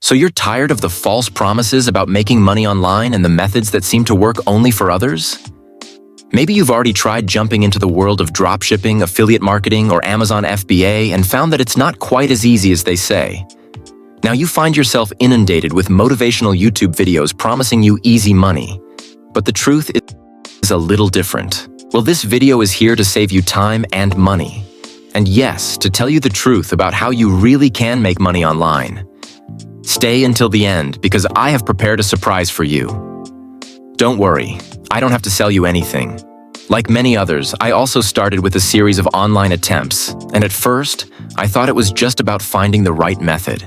So you're tired of the false promises about making money online and the methods that seem to work only for others? Maybe you've already tried jumping into the world of dropshipping, affiliate marketing, or Amazon FBA and found that it's not quite as easy as they say. Now you find yourself inundated with motivational YouTube videos promising you easy money. But the truth is a little different. Well, this video is here to save you time and money. And yes, to tell you the truth about how you really can make money online. Stay until the end because I have prepared a surprise for you. Don't worry, I don't have to sell you anything. Like many others, I also started with a series of online attempts, and at first, I thought it was just about finding the right method.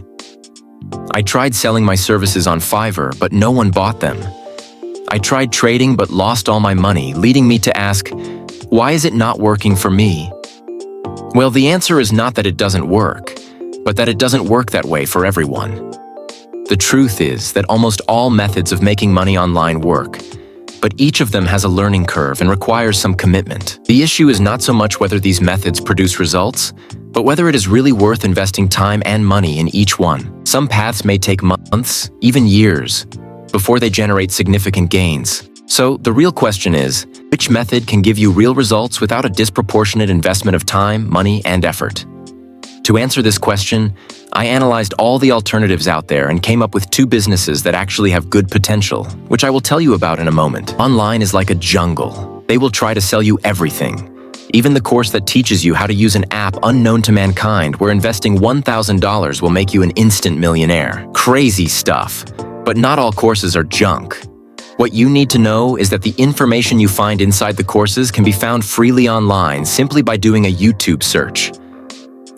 I tried selling my services on Fiverr, but no one bought them. I tried trading but lost all my money, leading me to ask, why is it not working for me? Well, the answer is not that it doesn't work, but that it doesn't work that way for everyone. The truth is that almost all methods of making money online work, but each of them has a learning curve and requires some commitment. The issue is not so much whether these methods produce results, but whether it is really worth investing time and money in each one. Some paths may take months, even years, before they generate significant gains. So the real question is, which method can give you real results without a disproportionate investment of time, money, and effort? To answer this question, I analyzed all the alternatives out there and came up with 2 businesses that actually have good potential, which I will tell you about in a moment. Online is like a jungle. They will try to sell you everything. Even the course that teaches you how to use an app unknown to mankind where investing $1,000 will make you an instant millionaire. Crazy stuff. But not all courses are junk. What you need to know is that the information you find inside the courses can be found freely online simply by doing a YouTube search.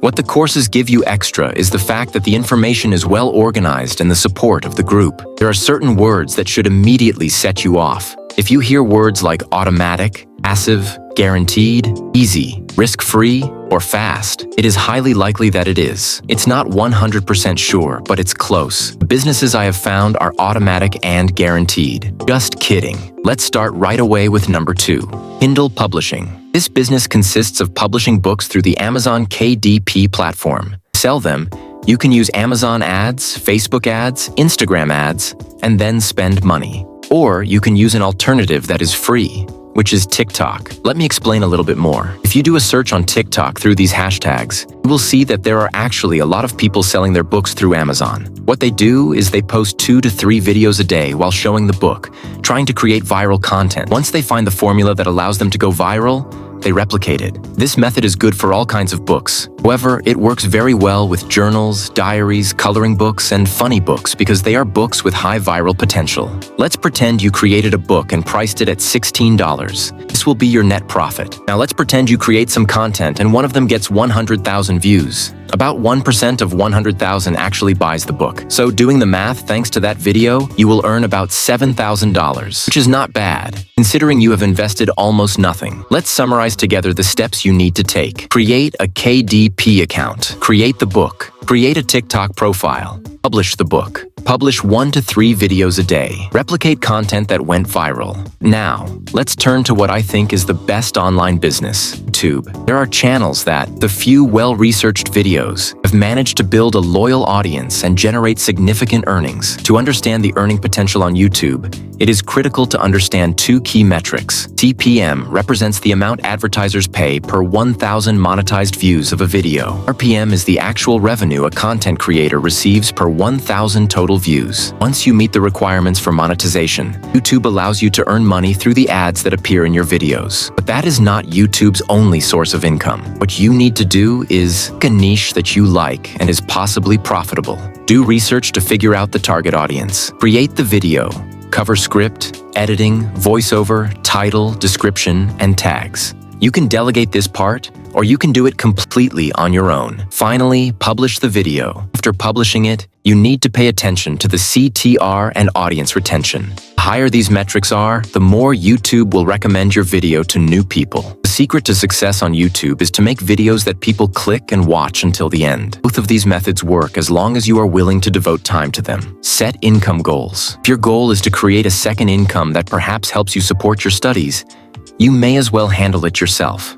What the courses give you extra is the fact that the information is well organized and the support of the group. There are certain words that should immediately set you off. If you hear words like automatic, passive, guaranteed, easy, risk-free, or fast, it is highly likely that it is. It's not 100% sure, but it's close. The businesses I have found are automatic and guaranteed. Just kidding. Let's start right away with number 2, Kindle Publishing. This business consists of publishing books through the Amazon KDP platform. To sell them, you can use Amazon ads, Facebook ads, Instagram ads, and then spend money. Or you can use an alternative that is free, which is TikTok. Let me explain a little bit more. If you do a search on TikTok through these hashtags, you will see that there are actually a lot of people selling their books through Amazon. What they do is they post 2 to 3 videos a day while showing the book, trying to create viral content. Once they find the formula that allows them to go viral, they replicate it. This method is good for all kinds of books. However, it works very well with journals, diaries, coloring books, and funny books because they are books with high viral potential. Let's pretend you created a book and priced it at $16. This will be your net profit. Now let's pretend you create some content and one of them gets 100,000 views. About 1% of 100,000 actually buys the book. So doing the math, thanks to that video, you will earn about $7,000, which is not bad, considering you have invested almost nothing. Let's summarize together the steps you need to take. Create a KDP account. Create the book. Create a TikTok profile. Publish the book. Publish 1 to 3 videos a day. Replicate content that went viral. Now, let's turn to what I think is the best online business, YouTube. There are channels that, the few well-researched videos, have managed to build a loyal audience and generate significant earnings. To understand the earning potential on YouTube, it is critical to understand 2 key metrics. TPM represents the amount advertisers pay per 1,000 monetized views of a video. RPM is the actual revenue a content creator receives per 1,000 total views. Once you meet the requirements for monetization, YouTube allows you to earn money through the ads that appear in your videos. But that is not YouTube's only source of income. What you need to do is pick a niche that you like and is possibly profitable. Do research to figure out the target audience. Create the video. Cover script, editing, voiceover, title, description, and tags. You can delegate this part, or you can do it completely on your own. Finally, publish the video. After publishing it, you need to pay attention to the CTR and audience retention. The higher these metrics are, the more YouTube will recommend your video to new people. The secret to success on YouTube is to make videos that people click and watch until the end. Both of these methods work as long as you are willing to devote time to them. Set income goals. If your goal is to create a second income that perhaps helps you support your studies, you may as well handle it yourself.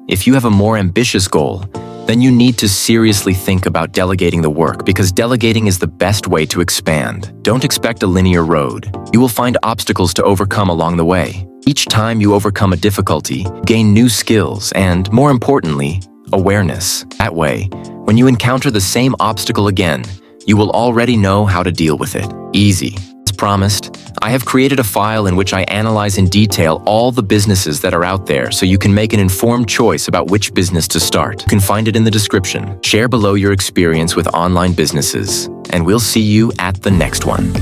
If you have a more ambitious goal, then you need to seriously think about delegating the work because delegating is the best way to expand. Don't expect a linear road. You will find obstacles to overcome along the way. Each time you overcome a difficulty, gain new skills and, more importantly, awareness. That way, when you encounter the same obstacle again, you will already know how to deal with it. Easy. As promised, I have created a file in which I analyze in detail all the businesses that are out there so you can make an informed choice about which business to start. You can find it in the description. Share below your experience with online businesses, and we'll see you at the next one.